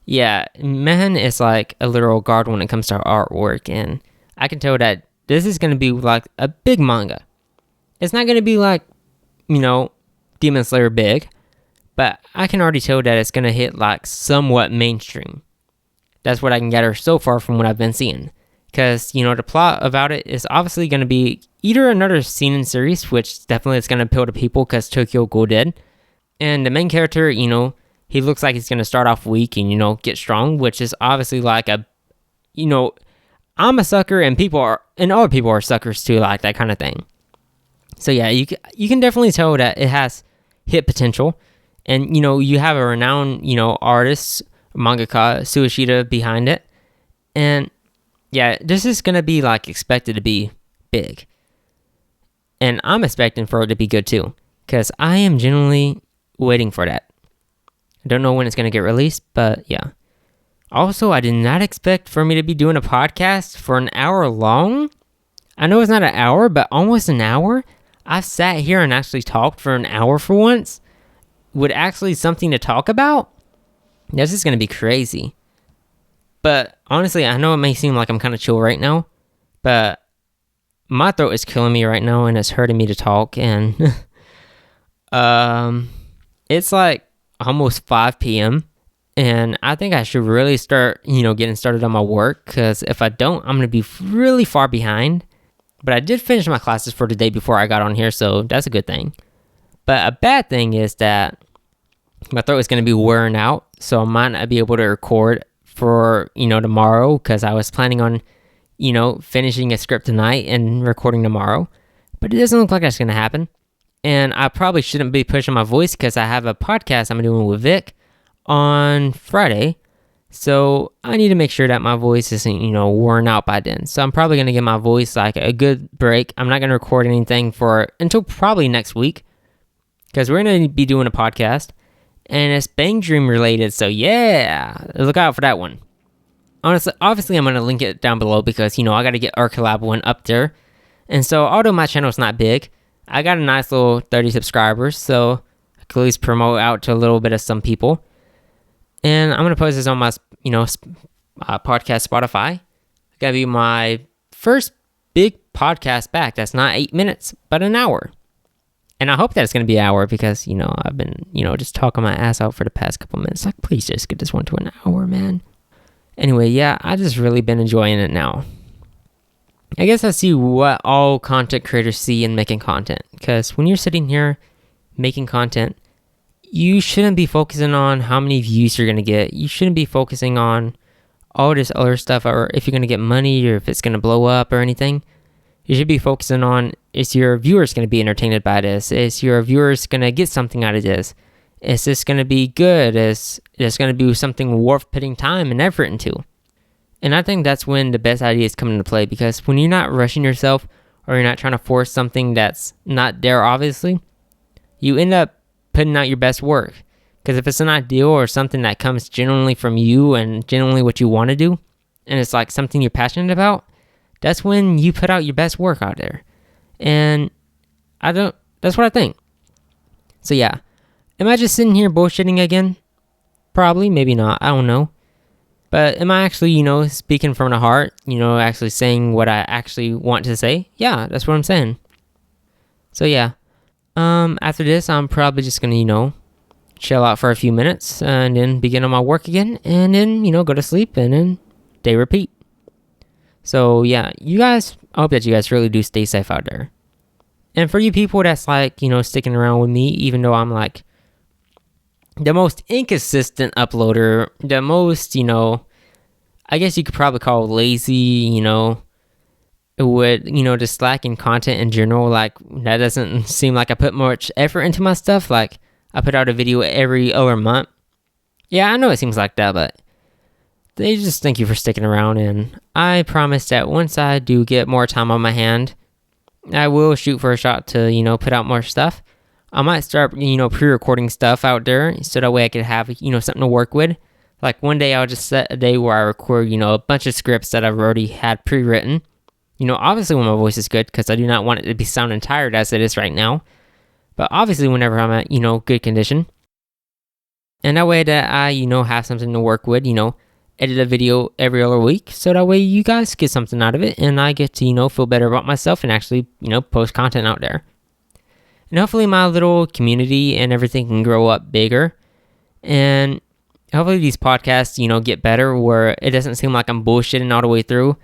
yeah, man is like a literal god when it comes to artwork, and I can tell that this is gonna be like a big manga. It's not gonna be like, Demon Slayer big, but I can already tell that it's gonna hit like somewhat mainstream. That's what I can gather so far from what I've been seeing. Because, the plot about it is obviously going to be either another seinen series, which definitely is going to appeal to people because Tokyo Ghoul did. And the main character, he looks like he's going to start off weak and, get strong, which is obviously like I'm a sucker and other people are suckers too, like that kind of thing. So yeah, you can definitely tell that it has hit potential. And, you have a renowned, artist, mangaka, Ishida behind it. And yeah, this is going to be like expected to be big. And I'm expecting for it to be good too, because I am genuinely waiting for that. I don't know when it's going to get released, but yeah. Also, I did not expect for me to be doing a podcast for an hour long. I know it's not an hour, but almost an hour. I've sat here and actually talked for an hour for once, with actually something to talk about. This is going to be crazy. But honestly, I know it may seem like I'm kind of chill right now, but my throat is killing me right now and it's hurting me to talk. And it's like almost 5 p.m. And I think I should really start, getting started on my work, because if I don't, I'm going to be really far behind. But I did finish my classes for today before I got on here, so that's a good thing. But a bad thing is that my throat is going to be wearing out, so I might not be able to record for, tomorrow, because I was planning on, finishing a script tonight and recording tomorrow. But it doesn't look like that's going to happen. And I probably shouldn't be pushing my voice, because I have a podcast I'm doing with Vic on Friday. So I need to make sure that my voice isn't, worn out by then. So I'm probably going to give my voice like a good break. I'm not going to record anything until probably next week, because we're going to be doing a podcast. And it's Bang Dream related, so yeah, look out for that one. Obviously, I'm going to link it down below, because, I got to get our collab one up there. And so, although my channel's not big, I got a nice little 30 subscribers, so I could at least promote out to a little bit of some people. And I'm going to post this on my, podcast Spotify. It's going to be my first big podcast back. That's not 8 minutes, but an hour. And I hope that it's going to be an hour, because, I've been, just talking my ass out for the past couple minutes. Like, please just get this one to an hour, man. Anyway, yeah, I've just really been enjoying it now. I guess I see what all content creators see in making content. Because when you're sitting here making content, you shouldn't be focusing on how many views you're going to get. You shouldn't be focusing on all this other stuff, or if you're going to get money, or if it's going to blow up or anything. You should be focusing on, is your viewers going to be entertained by this? Is your viewers going to get something out of this? Is this going to be good? Is this going to be something worth putting time and effort into? And I think that's when the best ideas come into play, because when you're not rushing yourself, or you're not trying to force something that's not there, obviously, you end up putting out your best work. Because if it's an ideal or something that comes genuinely from you and genuinely what you want to do, and it's like something you're passionate about, that's when you put out your best work out there. And that's what I think. So yeah, am I just sitting here bullshitting again? Probably, maybe not, I don't know. But am I actually, speaking from the heart, actually saying what I actually want to say? Yeah, that's what I'm saying. So yeah, after this, I'm probably just gonna, chill out for a few minutes, and then begin on my work again, and then, go to sleep, and then day repeat. So yeah, I hope that you guys really do stay safe out there. And for you people that's like, sticking around with me, even though I'm like the most inconsistent uploader, the most, I guess you could probably call lazy, with, just lacking content in general. Like, that doesn't seem like I put much effort into my stuff. Like, I put out a video every other month. Yeah, I know it seems like that, but they just thank you for sticking around, and I promise that once I do get more time on my hand, I will shoot for a shot to, put out more stuff. I might start, pre-recording stuff out there, so that way I could have, something to work with. Like, one day I'll just set a day where I record, a bunch of scripts that I've already had pre-written. Obviously when my voice is good, because I do not want it to be sounding tired as it is right now. But obviously whenever I'm at, good condition. And that way that I, have something to work with, edit a video every other week, so that way you guys get something out of it, and I get to, feel better about myself and actually, post content out there. And hopefully my little community and everything can grow up bigger, and hopefully these podcasts, get better, where it doesn't seem like I'm bullshitting all the way through,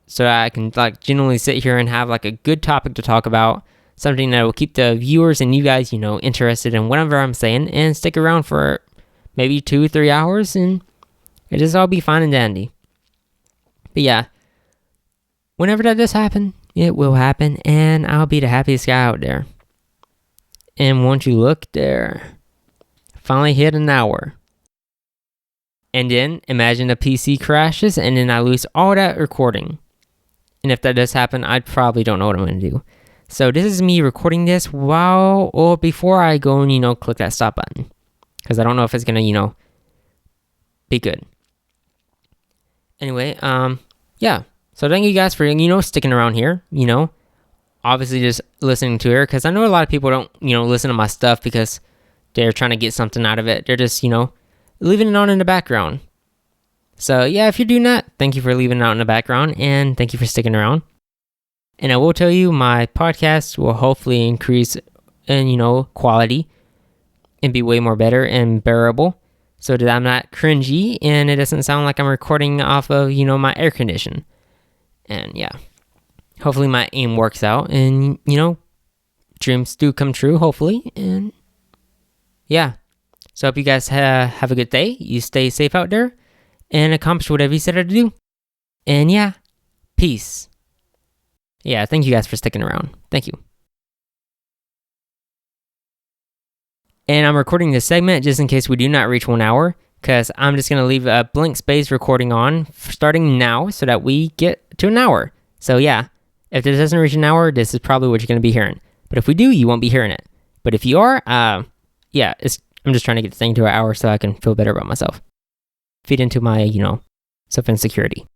so I can like genuinely sit here and have like a good topic to talk about, something that will keep the viewers and you guys, interested in whatever I'm saying, and stick around for maybe 2-3 hours, and it just all be fine and dandy. But yeah, whenever that does happen, it will happen, and I'll be the happiest guy out there. And once you look there, finally hit an hour. And then imagine the PC crashes, and then I lose all that recording. And if that does happen, I probably don't know what I'm going to do. So this is me recording this before I go and, click that stop button. Because I don't know if it's going to, be good. Anyway, yeah. So thank you guys for, sticking around here, obviously just listening to her. Because I know a lot of people don't, listen to my stuff because they're trying to get something out of it. They're just, leaving it on in the background. So yeah, if you're doing that, thank you for leaving it out in the background, and thank you for sticking around. And I will tell you, my podcast will hopefully increase in, quality and be way more better and bearable, so that I'm not cringy and it doesn't sound like I'm recording off of, my air condition. And yeah, hopefully my aim works out and, dreams do come true, hopefully. And yeah, so I hope you guys have a good day. You stay safe out there and accomplish whatever you set out to do. And yeah, peace. Yeah, thank you guys for sticking around. Thank you. And I'm recording this segment just in case we do not reach 1 hour, because I'm just going to leave a blank space recording on starting now so that we get to 1 hour. So yeah, if this doesn't reach 1 hour, this is probably what you're going to be hearing. But if we do, you won't be hearing it. But if you are, I'm just trying to get this thing to 1 hour so I can feel better about myself. Feed into my, self-insecurity.